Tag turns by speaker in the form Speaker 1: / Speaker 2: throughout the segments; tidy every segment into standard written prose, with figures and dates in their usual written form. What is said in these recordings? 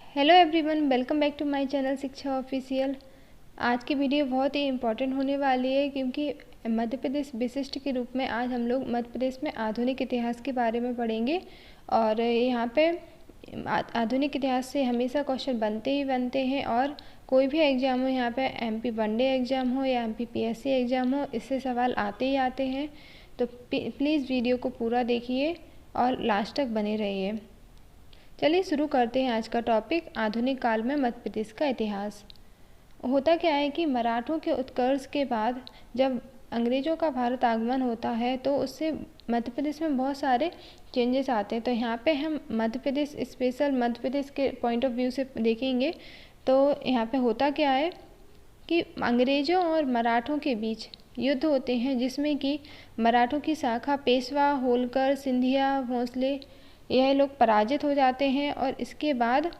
Speaker 1: Hello everyone, welcome back to my channel Shiksha official. आज की video बहुत ही इम्पोर्टेंट होने वाली है क्योंकि मध्य प्रदेश विशिष्ट के रूप में आज हम लोग मध्य प्रदेश में आधुनिक इतिहास के बारे में पढ़ेंगे। और यहाँ पे आधुनिक इतिहास से हमेशा क्वेश्चन बनते ही बनते हैं और कोई भी एग्ज़ाम हो, यहाँ पे एमपी वनडे एग्ज़ाम हो या एमपी पीएससी एग्ज़ाम हो, इससे सवाल आते ही आते हैं। तो प्लीज़ वीडियो को पूरा देखिए और लास्ट तक बने रहिए। चलिए शुरू करते हैं आज का टॉपिक, आधुनिक काल में मध्य प्रदेश का इतिहास। होता क्या है कि मराठों के उत्कर्ष के बाद जब अंग्रेज़ों का भारत आगमन होता है तो उससे मध्य प्रदेश में बहुत सारे चेंजेस आते हैं। तो यहाँ पे हम मध्य प्रदेश स्पेशल मध्य प्रदेश के पॉइंट ऑफ व्यू से देखेंगे। तो यहाँ पे होता क्या है कि अंग्रेज़ों और मराठों के बीच युद्ध होते हैं, जिसमें कि मराठों की शाखा पेशवा, होलकर, सिंधिया, भोंसले यह लोग पराजित हो जाते हैं। और इसके बाद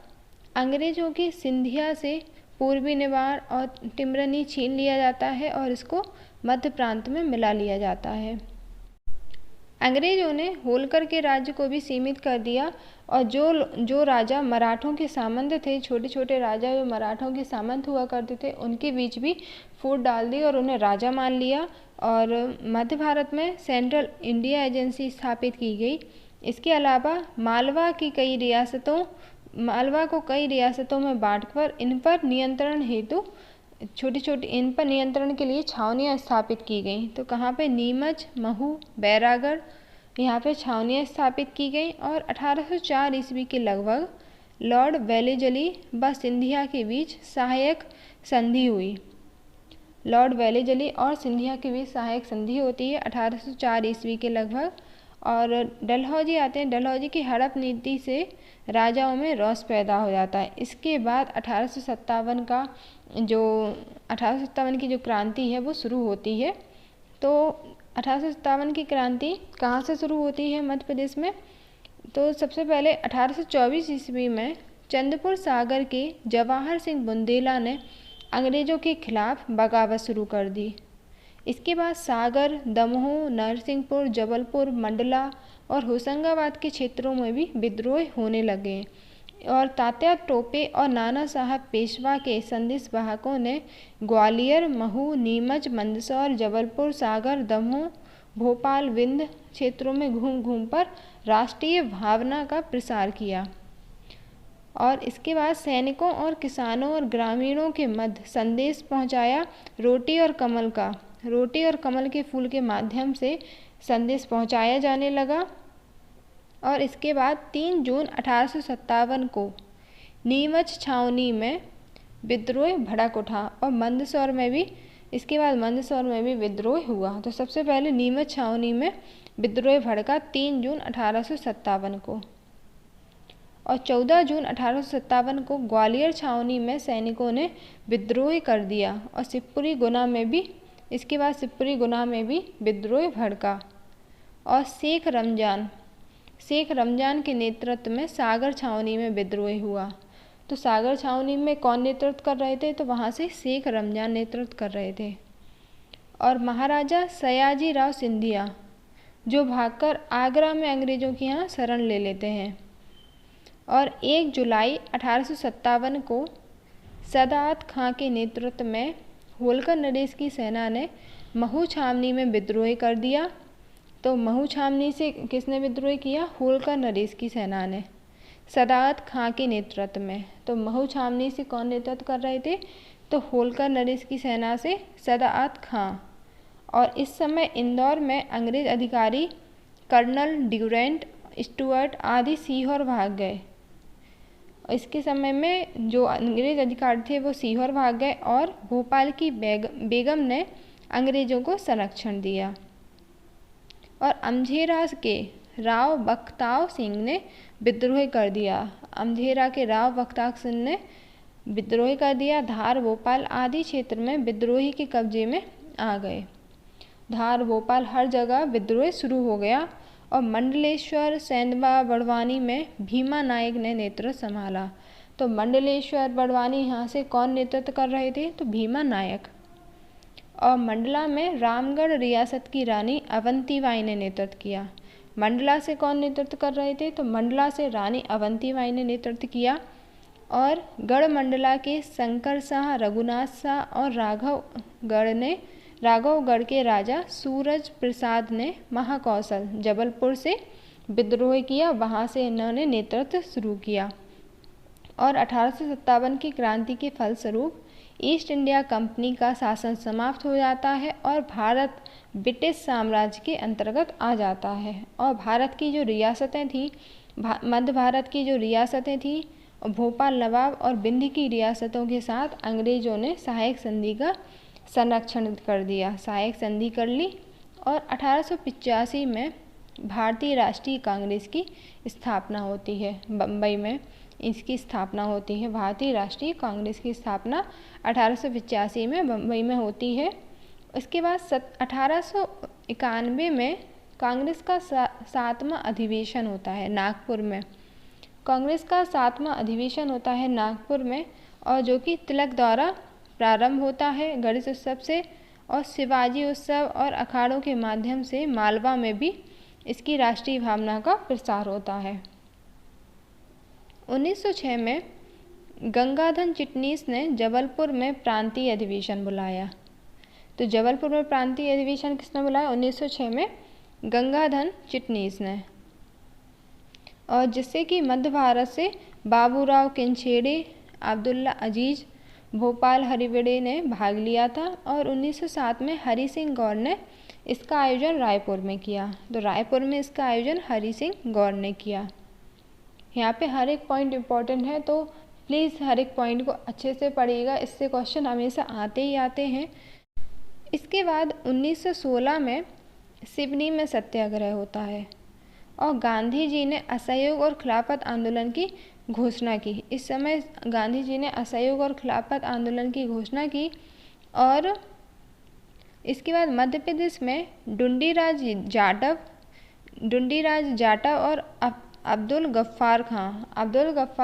Speaker 1: अंग्रेज़ों की सिंधिया से पूर्वी निवाड़ और टिमरनी छीन लिया जाता है और इसको मध्य प्रांत में मिला लिया जाता है। अंग्रेज़ों ने होलकर के राज्य को भी सीमित कर दिया और जो राजा मराठों के सामंत थे, छोटे छोटे राजा जो मराठों के सामंत हुआ करते थे, उनके बीच भी फूट डाल दी और उन्हें राजा मान लिया। और मध्य भारत में सेंट्रल इंडिया एजेंसी स्थापित की गई। इसके अलावा मालवा को कई रियासतों में बांटकर इन पर नियंत्रण के लिए छावनियाँ स्थापित की गई। तो कहाँ पे? नीमच, महू, बैरागढ़, यहाँ पे छावनियाँ स्थापित की गई। और 1804 ईस्वी के लगभग लॉर्ड वेलेजली व सिंधिया के बीच सहायक संधि हुई। लॉर्ड वेलेजली और सिंधिया के बीच सहायक संधि होती है 1804 ईस्वी के लगभग। और डलहौजी आते हैं। डलहौजी की हड़प नीति से राजाओं में रोष पैदा हो जाता है। इसके बाद 1857 की जो क्रांति है वो शुरू होती है। तो 1857 की क्रांति कहाँ से शुरू होती है मध्य प्रदेश में? तो सबसे पहले 1824 ईस्वी में चंद्रपुर सागर के जवाहर सिंह बुंदेला ने अंग्रेज़ों के खिलाफ बगावत शुरू कर दी। इसके बाद सागर, दमोह, नरसिंहपुर, जबलपुर, मंडला और होशंगाबाद के क्षेत्रों में भी विद्रोह होने लगे। और तात्या टोपे और नाना साहब पेशवा के संदेशवाहकों ने ग्वालियर, महू, नीमच, मंदसौर, जबलपुर, सागर, दमोह, भोपाल, विंध्य क्षेत्रों में घूम घूम पर राष्ट्रीय भावना का प्रसार किया। और इसके बाद सैनिकों और किसानों और ग्रामीणों के मध्य संदेश पहुंचाया। रोटी और कमल के फूल के माध्यम से संदेश पहुंचाया जाने लगा। और इसके बाद 3 जून 1857 को नीमच छावनी में विद्रोह भड़क उठा और मंदसौर में भी विद्रोह हुआ। तो सबसे पहले नीमच छावनी में विद्रोह भड़का 3 जून 1857 को। और 14 जून 1857 को ग्वालियर छावनी में सैनिकों ने विद्रोह कर दिया। और शिवपुरी गुना में भी विद्रोह भड़का। और शेख रमजान के नेतृत्व में सागर छावनी में विद्रोह हुआ। तो सागर छावनी में कौन नेतृत्व कर रहे थे? तो वहाँ से शेख रमजान नेतृत्व कर रहे थे। और महाराजा सयाजी राव सिंधिया जो भागकर आगरा में अंग्रेज़ों के यहाँ शरण ले लेते हैं। और 1 जुलाई 1857 को सदात खां के नेतृत्व में होलकर नरेश की सेना ने महू छावनी में विद्रोह कर दिया। तो महू छावनी से किसने विद्रोह किया? होलकर नरेश की सेना ने सदात खां के नेतृत्व में। तो महू छावनी से कौन नेतृत्व कर रहे थे? तो होलकर नरेश की सेना से सदात खां। और इस समय इंदौर में अंग्रेज अधिकारी कर्नल ड्यूरेंट, स्टुअर्ट आदि सीहोर भाग गए। इसके समय में जो अंग्रेज अधिकारी थे वो सीहोर भाग गए और भोपाल की बेगम ने अंग्रेज़ों को संरक्षण दिया। और अमझेरा के राव बख्ताव सिंह ने विद्रोह कर दिया। धार, भोपाल आदि क्षेत्र में विद्रोही के कब्जे में आ गए। धार, भोपाल हर जगह विद्रोह शुरू हो गया। और मंडलेश्वर, सेंधवा, बड़वानी में भीमा नायक ने नेतृत्व संभाला। तो मंडलेश्वर, बड़वानी यहाँ से कौन नेतृत्व कर रहे थे? तो भीमा नायक। और मंडला में रामगढ़ रियासत की रानी अवंतीबाई ने नेतृत्व किया। मंडला से कौन नेतृत्व कर रहे थे? तो मंडला से रानी अवंतीबाई ने नेतृत्व किया। और गढ़मंडला के शंकर शाह, रघुनाथ शाह और राघवगढ़ के राजा सूरज प्रसाद ने महाकौशल जबलपुर से विद्रोह किया। वहाँ से इन्होंने नेतृत्व शुरू किया और 1857 की क्रांति के फलस्वरूप ईस्ट इंडिया कंपनी का शासन समाप्त हो जाता है और भारत ब्रिटिश साम्राज्य के अंतर्गत आ जाता है। और भारत की जो रियासतें थी, मध्य भारत की जो रियासतें थी, भोपाल नवाब और बिंद की रियासतों के साथ अंग्रेजों ने सहायक संधि का संरक्षण कर दिया, सहायक संधि कर ली। और 1885 में भारतीय राष्ट्रीय कांग्रेस की स्थापना होती है। बम्बई में इसकी स्थापना होती है। भारतीय राष्ट्रीय कांग्रेस की स्थापना 1885 में बम्बई में होती है। उसके बाद 1891 में कांग्रेस का 7वां अधिवेशन होता है नागपुर में। कांग्रेस का 7वां अधिवेशन होता है नागपुर में, और जो कि तिलक द्वारा प्रारंभ होता है गणेश उत्सव से, और शिवाजी उत्सव और अखाड़ों के माध्यम से मालवा में भी इसकी राष्ट्रीय भावना का प्रसार होता है। 1906 में गंगाधर चिटनीस ने जबलपुर में प्रांतीय अधिवेशन बुलाया। तो जबलपुर में प्रांतीय अधिवेशन किसने बुलाया? 1906 में गंगाधर चिटनीस ने, और जिससे कि मध्य भारत से बाबूराव किंचेड़े, अब्दुल्ला अजीज, भोपाल हरिवड़े ने भाग लिया था। और 1907 में हरि सिंह गौर ने इसका आयोजन रायपुर में किया। तो रायपुर में इसका आयोजन हरि सिंह गौर ने किया। यहाँ पे हर एक पॉइंट इम्पोर्टेंट है, तो प्लीज़ हर एक पॉइंट को अच्छे से पढ़िएगा, इससे क्वेश्चन हमेशा आते ही आते हैं। इसके बाद 1916 में सिवनी में सत्याग्रह होता है और गांधी जी ने असहयोग और खिलाफत आंदोलन की घोषणा की। इस समय गांधी जी ने असहयोग और खिलाफत आंदोलन की घोषणा की। और इसके बाद मध्य प्रदेश में डुंडीराज जाटव और अब्दुल गफ्फार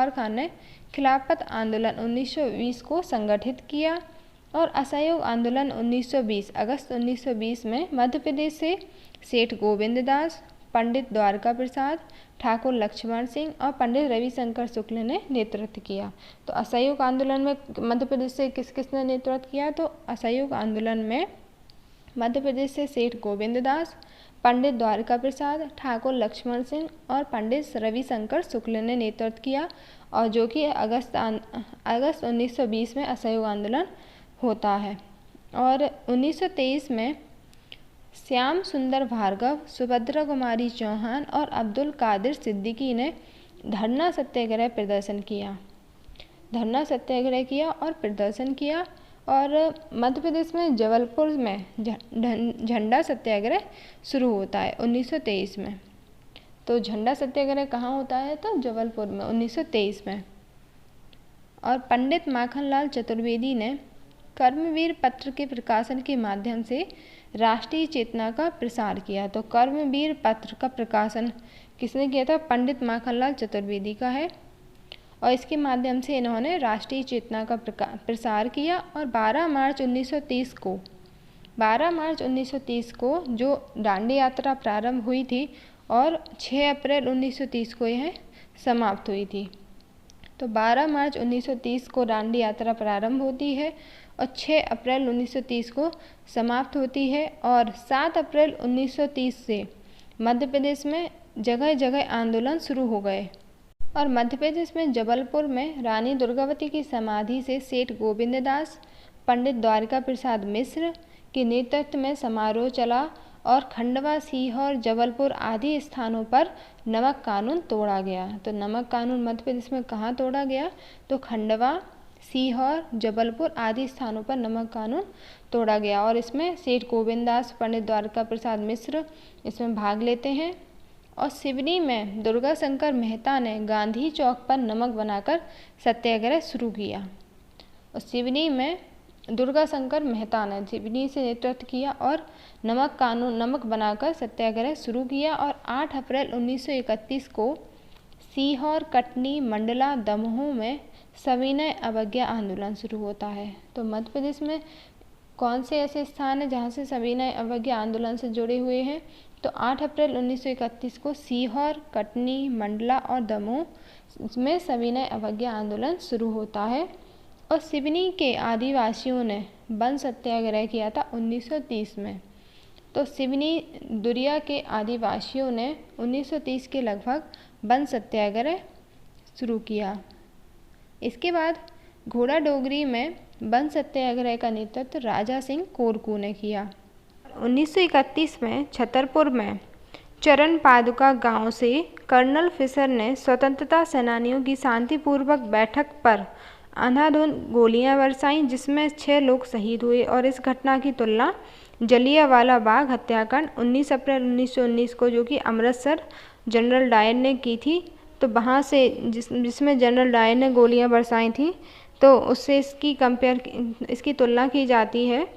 Speaker 1: खान ने खिलाफत आंदोलन 1920 को संगठित किया। और असहयोग आंदोलन 1920 अगस्त 1920 में मध्य प्रदेश से सेठ गोविंद दास, पंडित द्वारका प्रसाद, ठाकुर लक्ष्मण सिंह और पंडित रविशंकर शुक्ल ने नेतृत्व किया। तो असहयोग आंदोलन में मध्य प्रदेश से किस किसने नेतृत्व किया? तो असहयोग आंदोलन में मध्य प्रदेश से सेठ गोविंद दास, पंडित द्वारका प्रसाद, ठाकुर लक्ष्मण सिंह और पंडित रविशंकर शुक्ल ने नेतृत्व किया, और जो कि अगस्त 1920 में असहयोग आंदोलन होता है। और 1923 में श्याम सुंदर भार्गव, सुभद्रा कुमारी चौहान और अब्दुल कादिर सिद्दीकी ने धरना सत्याग्रह किया और प्रदर्शन किया। और मध्य प्रदेश में जबलपुर में झंडा सत्याग्रह शुरू होता है 1923 में। तो झंडा सत्याग्रह कहाँ होता है? तो जबलपुर में 1923 में। और पंडित माखनलाल चतुर्वेदी ने कर्मवीर पत्र के प्रकाशन के माध्यम से राष्ट्रीय चेतना का प्रसार किया। तो कर्मवीर पत्र का प्रकाशन किसने किया था? पंडित माखनलाल चतुर्वेदी का है, और इसके माध्यम से इन्होंने राष्ट्रीय चेतना का प्रसार किया। और 12 मार्च 1930 को जो दांडी यात्रा प्रारंभ हुई थी और 6 अप्रैल 1930 को यह समाप्त हुई थी। तो 12 मार्च 1930 को दांडी यात्रा प्रारंभ होती है और 6 अप्रैल 1930 को समाप्त होती है। और 7 अप्रैल 1930 से मध्य प्रदेश में जगह जगह आंदोलन शुरू हो गए। और मध्य प्रदेश में जबलपुर में रानी दुर्गावती की समाधि से सेठ गोविंद दास, पंडित द्वारका प्रसाद मिश्र के नेतृत्व में समारोह चला। और खंडवा, सीहोर, जबलपुर आदि स्थानों पर नमक कानून तोड़ा गया। तो नमक कानून मध्य प्रदेश में कहाँ तोड़ा गया? तो खंडवा, सीहोर, जबलपुर आदि स्थानों पर नमक कानून तोड़ा गया। और इसमें सेठ गोविंद दास, पंडित द्वारका प्रसाद मिश्र इसमें भाग लेते हैं। और सिवनी में दुर्गा शंकर मेहता ने गांधी चौक पर नमक बनाकर सत्याग्रह शुरू किया। और सिवनी में दुर्गा शंकर मेहता ने सिवनी से नेतृत्व किया और नमक बनाकर सत्याग्रह शुरू किया। और 8 अप्रैल 1931 को सीहोर, कटनी, मंडला, दमोह में सविनय अवज्ञा आंदोलन शुरू होता है। तो मध्य प्रदेश में कौन से ऐसे स्थान हैं जहाँ से सविनय अवज्ञा आंदोलन से जुड़े हुए हैं? तो 8 अप्रैल 1931 को सीहोर, कटनी, मंडला और दमोह में सविनय अवज्ञा आंदोलन शुरू होता है। और सिवनी के आदिवासियों ने वन सत्याग्रह किया था 1930 में। तो सिवनी दुरिया के आदिवासियों ने 1930 के लगभग वन सत्याग्रह शुरू किया। इसके बाद घोड़ा डोगरी में वन सत्याग्रह का नेतृत्व राजा सिंह कोरकू ने किया। 1931 में छतरपुर में चरण पादुका गांव से कर्नल फिशर ने स्वतंत्रता सेनानियों की शांतिपूर्वक बैठक पर अंधाधुंध गोलियां बरसाईं, जिसमें 6 लोग शहीद हुए। और इस घटना की तुलना जलियांवाला बाग हत्याकांड 19 अप्रैल 1919 को, जो कि अमृतसर जनरल डायर ने की थी, तो वहाँ से जिसमें जनरल डायर ने गोलियां बरसाई थी, तो उससे इसकी तुलना की जाती है।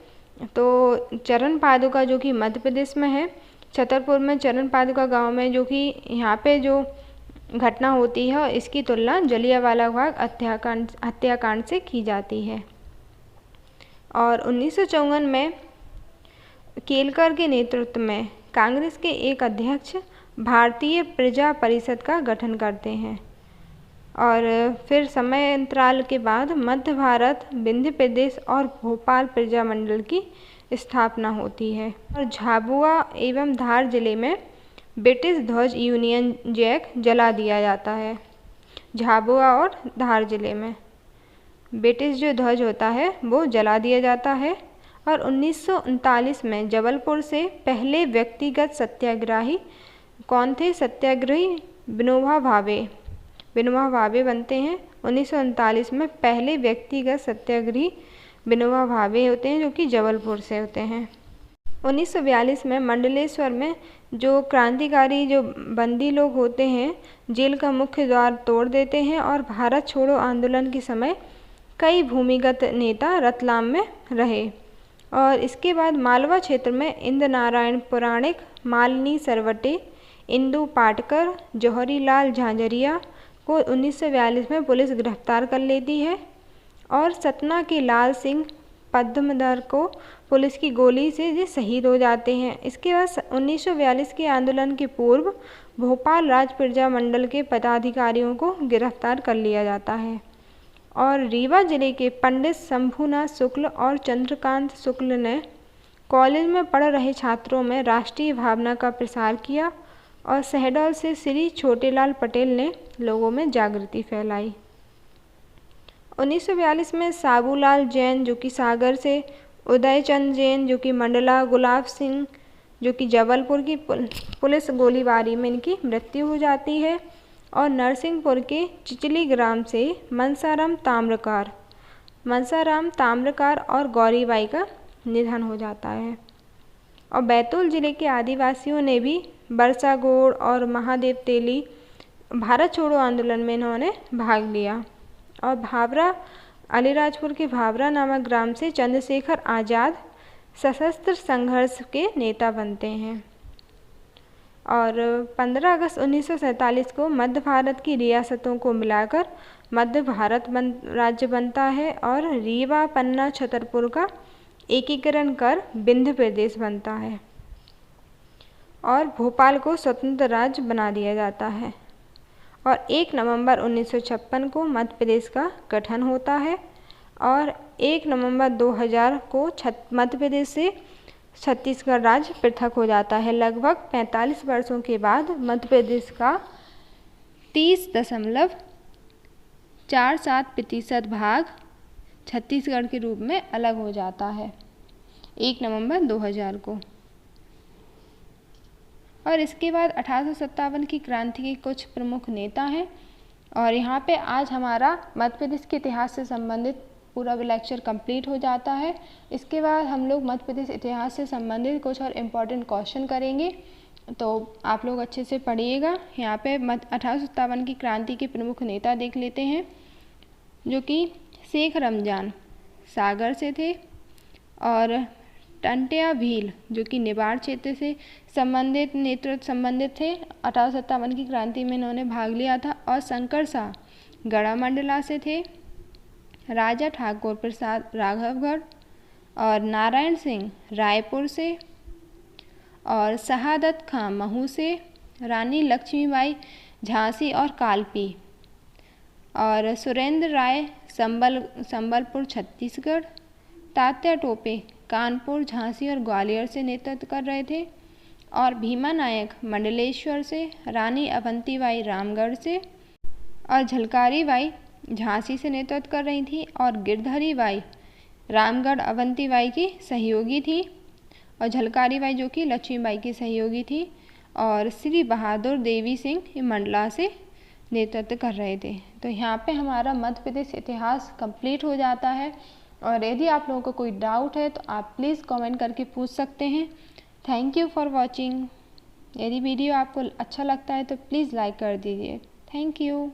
Speaker 1: तो चरण पादुका जो कि मध्य प्रदेश में है, छतरपुर में चरण पादुका गांव में, जो कि यहाँ पे जो घटना होती है, इसकी तुलना जलियांवाला बाग हत्याकांड से की जाती है। और 1954 में केलकर के नेतृत्व में कांग्रेस के एक अध्यक्ष भारतीय प्रजा परिषद का गठन करते हैं। और फिर समय अंतराल के बाद मध्य भारत, विंध्य प्रदेश और भोपाल प्रजा मंडल की स्थापना होती है। और झाबुआ एवं धार जिले में ब्रिटिश ध्वज यूनियन जैक जला दिया जाता है। झाबुआ और धार जिले में ब्रिटिश जो ध्वज होता है वो जला दिया जाता है। और 1939 में जबलपुर से पहले व्यक्तिगत सत्याग्रही कौन थे? सत्याग्रही विनोबा भावे बनते हैं। 1939 में पहले व्यक्तिगत सत्याग्रही विनोबा भावे होते हैं, जो कि जबलपुर से होते हैं। 1942 में मंडलेश्वर में जो क्रांतिकारी जो बंदी लोग होते हैं, जेल का मुख्य द्वार तोड़ देते हैं। और भारत छोड़ो आंदोलन के समय कई भूमिगत नेता रतलाम में रहे। और इसके बाद मालवा क्षेत्र में इंद्र नारायण पुराणिक, मालिनी सरवटे, इंदु पाटकर, जौहरी लाल झांझरिया को 1942 में पुलिस गिरफ्तार कर लेती है। और सतना के लाल सिंह पद्मधर को पुलिस की गोली से ये शहीद हो जाते हैं। इसके बाद 1942 के आंदोलन के पूर्व भोपाल राज प्रजा मंडल के पदाधिकारियों को गिरफ्तार कर लिया जाता है। और रीवा जिले के पंडित शंभुनाथ शुक्ल और चंद्रकांत शुक्ल ने कॉलेज में पढ़ रहे छात्रों में राष्ट्रीय भावना का प्रसार किया। और शहडोल से श्री छोटेलाल पटेल ने लोगों में जागृति फैलाई। 1942 में साबूलाल जैन जो कि सागर से, उदयचंद जैन जो कि मंडला, गुलाब सिंह जो कि जबलपुर की पुलिस गोलीबारी में इनकी मृत्यु हो जाती है। और नरसिंहपुर के चिचली ग्राम से मनसाराम ताम्रकार और गौरीबाई का निधन हो जाता है। और बैतूल जिले के आदिवासियों ने भी बरसागोड़ और महादेव तेली भारत छोड़ो आंदोलन में इन्होंने भाग लिया। और भाभरा, अलीराजपुर के भाभरा नामक ग्राम से चंद्रशेखर आज़ाद सशस्त्र संघर्ष के नेता बनते हैं। और 15 अगस्त 1947 को मध्य भारत की रियासतों को मिलाकर मध्य भारत राज्य बनता है। और रीवा, पन्ना, छतरपुर का एकीकरण कर विंध्य प्रदेश बनता है। और भोपाल को स्वतंत्र राज्य बना दिया जाता है। और 1 नवंबर 1956 को मध्य प्रदेश का गठन होता है। और 1 नवंबर 2000 को मध्य प्रदेश से छत्तीसगढ़ राज्य पृथक हो जाता है। लगभग 45 वर्षों के बाद मध्य प्रदेश का 30.47% भाग छत्तीसगढ़ के रूप में अलग हो जाता है 1 नवंबर 2000 को। और इसके बाद 1857 की क्रांति के कुछ प्रमुख नेता हैं। और यहाँ पे आज हमारा मध्य प्रदेश के इतिहास से संबंधित पूरा लेक्चर कंप्लीट हो जाता है। इसके बाद हम लोग मध्य प्रदेश इतिहास से संबंधित कुछ और इम्पोर्टेंट क्वेश्चन करेंगे, तो आप लोग अच्छे से पढ़िएगा। यहाँ पे 1857 की क्रांति के प्रमुख नेता देख लेते हैं, जो कि शेख रमजान सागर से थे। और टंटिया भील जो कि निवाड़ क्षेत्र से संबंधित थे, 1857 की क्रांति में इन्होंने भाग लिया था। और शंकर शाह गढ़ा मंडला से थे। राजा ठाकुर प्रसाद राघवगढ़ और नारायण सिंह रायपुर से। और शहादत खां महू से। रानी लक्ष्मीबाई झांसी और कालपी और सुरेंद्र राय संबलपुर छत्तीसगढ़, तात्या टोपे कानपुर, झांसी और ग्वालियर से नेतृत्व कर रहे थे, और भीमा नायक मंडलेश्वर से, रानी अवंतीबाई रामगढ़ से और झलकारी बाई झांसी से नेतृत्व कर रही थी, और गिरधरी बाई रामगढ़ अवंतीबाई की सहयोगी थी, और झलकारी बाई जो कि लक्ष्मीबाई की सहयोगी थी, और श्री बहादुर देवी सिंह मंडला से नेतृत्व कर रहे थे। तो यहाँ पे हमारा मध्य प्रदेश इतिहास कंप्लीट हो जाता है। और यदि आप लोगों को कोई डाउट है तो आप प्लीज़ कमेंट करके पूछ सकते हैं। Thank you for watching. यदि वीडियो आपको अच्छा लगता है तो प्लीज़ लाइक कर दीजिए। Thank you.